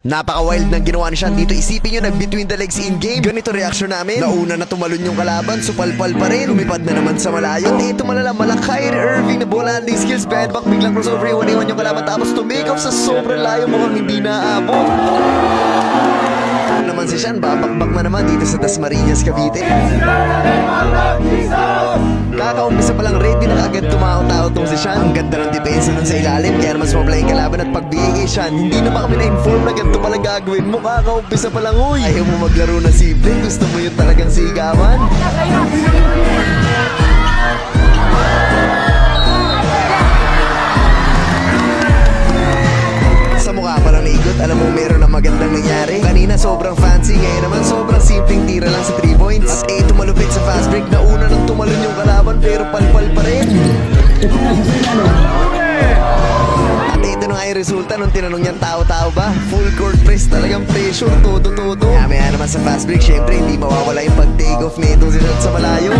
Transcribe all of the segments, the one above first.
Napaka-wild ng ginawa ni Sean dito. Isipin nyo, nag-between the legs in-game. Ganito reaction namin. Nauna na tumalon yung kalaban, supalpal pa rin. Lumipad na naman sa malayo. At ito malala, malakay ni Irving na bola handling skills. Bad back, biglang crossover, iwan-iwan yung kalaban. Tapos to make off sa sobrang layo, mukhang hindi naabot. Naman si Sean, babakbak na naman dito sa Dasmariñas, Cavite. Kakaumpisa pa lang ready na kagad tumao-tao tong si Sean. Ang ganda ng depensa nun sa ilalim, kaya naman sumabla yung kalaban at pagbigay kay Sean. Hindi na ba kami na-inform na ganito pala gagawin mo? Kakaumpisa pa lang, uy! Ayaw mo maglaro na simple, gusto mo yun talagang sigawan? Sa mukha pa lang naigot, alam mo meron na magandang nangyari. Kanina sobrang fancy, ngayon naman sobrang simpleng tira lang sa 3 points. At ito malupit sa fast break, nauna nang tumalon yung kalaban pero palpal pa rin. At ito na nga yung resulta nung tinanong niyan tao-tao ba? Full court press, talagang pressure, todo-todo. Kaya naman sa fast break, syempre hindi mawawala yung pag-take off nito si Sean sa malayo.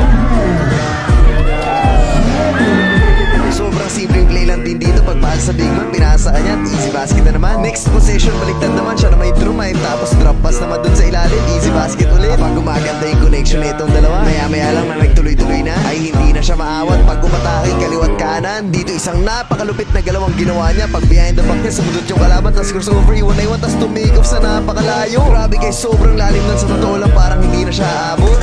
Sobrang simpleng play lang din dito. Pagpasa sa big man, pinasa kanya at easy basket na naman. Next possession, baliktad naman siya na may true mind. Tapos drop pass naman dun sa ilalim, easy basket ulit. Pag gumaganda yung connection nitong dalawa, maya-maya lang na nagtuloy-tuloy na, ay hindi na siya maawat. Pag umatake kaliwat kanan, dito isang napakalupit na galawang ginawa niya. Pag behind the back niya, sumudot yung kalaban, tas crossover, iwan-iwan, tas to make off sa napakalayo. Grabe guys, sobrang lalim nun, sa totoo lang parang hindi na siya aabot.